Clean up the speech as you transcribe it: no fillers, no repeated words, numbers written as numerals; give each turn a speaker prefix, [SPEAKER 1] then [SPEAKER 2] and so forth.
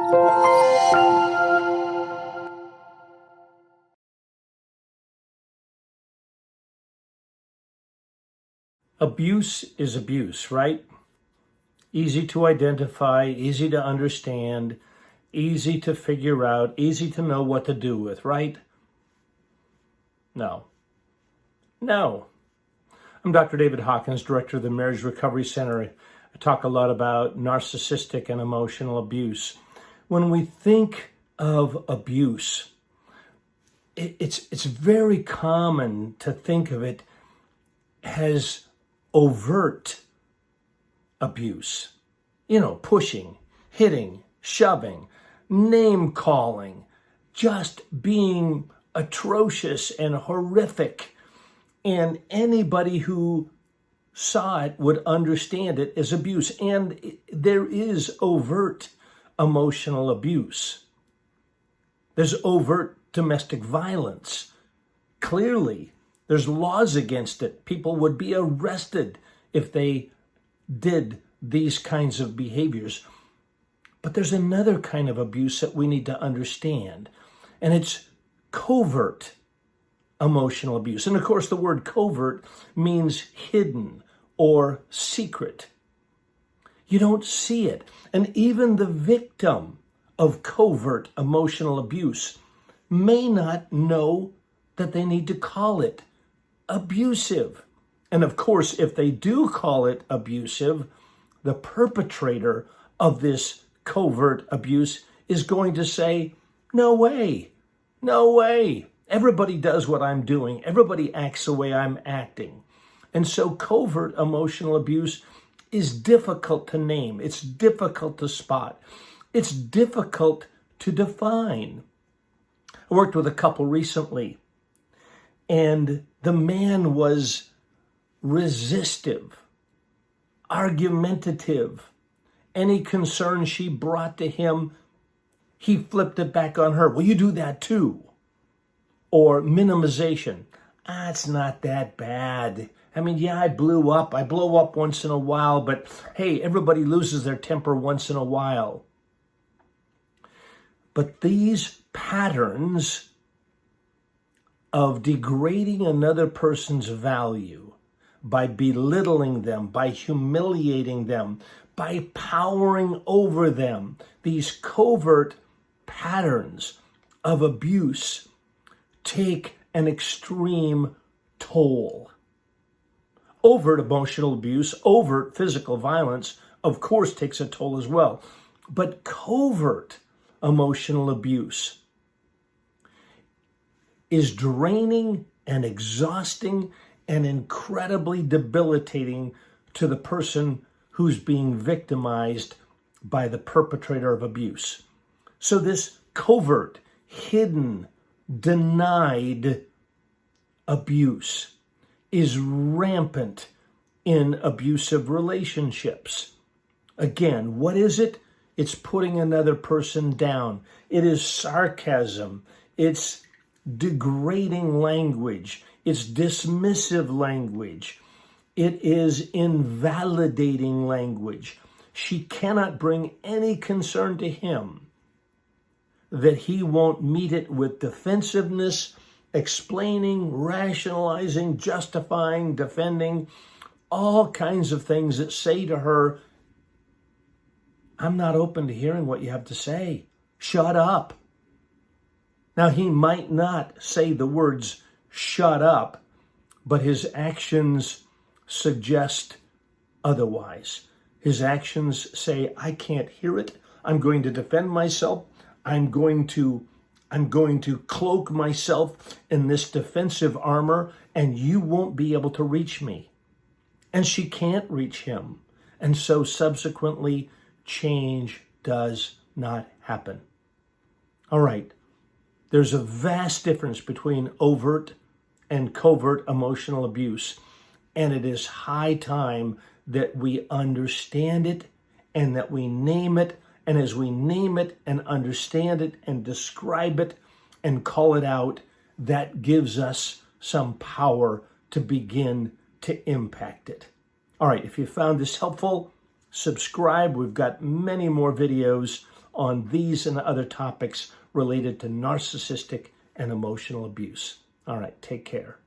[SPEAKER 1] Abuse is abuse, right? Easy to identify, easy to understand, easy to figure out, easy to know what to do with, right? No. No. I'm Dr. David Hawkins, director of the Marriage Recovery Center. I talk a lot about narcissistic and emotional abuse. When we think of abuse, it's very common to think of it as overt abuse. You know, pushing, hitting, shoving, name calling, just being atrocious and horrific. And anybody who saw it would understand it as abuse. And there is overt emotional abuse. There's overt domestic violence. Clearly, there's laws against it. People would be arrested if they did these kinds of behaviors. But there's another kind of abuse that we need to understand, and it's covert emotional abuse. And of course, the word covert means hidden or secret. You don't see it. And even the victim of covert emotional abuse may not know that they need to call it abusive. And of course, if they do call it abusive, the perpetrator of this covert abuse is going to say, no way, no way. Everybody does what I'm doing. Everybody acts the way I'm acting. And so covert emotional abuse is difficult to name. It's difficult to spot. It's difficult to define. I worked with a couple recently, and the man was resistive, argumentative. Any concern she brought to him, he flipped it back on her. Well, you do that too. Or minimization. It's not that bad. I mean, yeah, I blow up once in a while, but hey, everybody loses their temper once in a while. But these patterns of degrading another person's value by belittling them, by humiliating them, by powering over them, these covert patterns of abuse take an extreme toll. Overt emotional abuse, overt physical violence, of course, takes a toll as well. But covert emotional abuse is draining and exhausting and incredibly debilitating to the person who's being victimized by the perpetrator of abuse. So this covert, hidden, denied abuse is rampant in abusive relationships. Again, what is it? It's putting another person down. It is sarcasm. It's degrading language. It's dismissive language. It is invalidating language. She cannot bring any concern to him that he won't meet it with defensiveness, explaining, rationalizing, justifying, defending, all kinds of things that say to her, I'm not open to hearing what you have to say. Shut up. Now, he might not say the words, shut up, but his actions suggest otherwise. His actions say, I can't hear it. I'm going to defend myself. I'm going to cloak myself in this defensive armor, and you won't be able to reach me. And she can't reach him. And so subsequently, change does not happen. All right. There's a vast difference between overt and covert emotional abuse. And it is high time that we understand it and that we name it. And as we name it and understand it and describe it and call it out, that gives us some power to begin to impact it. All right, if you found this helpful, subscribe. We've got many more videos on these and other topics related to narcissistic and emotional abuse. All right, take care.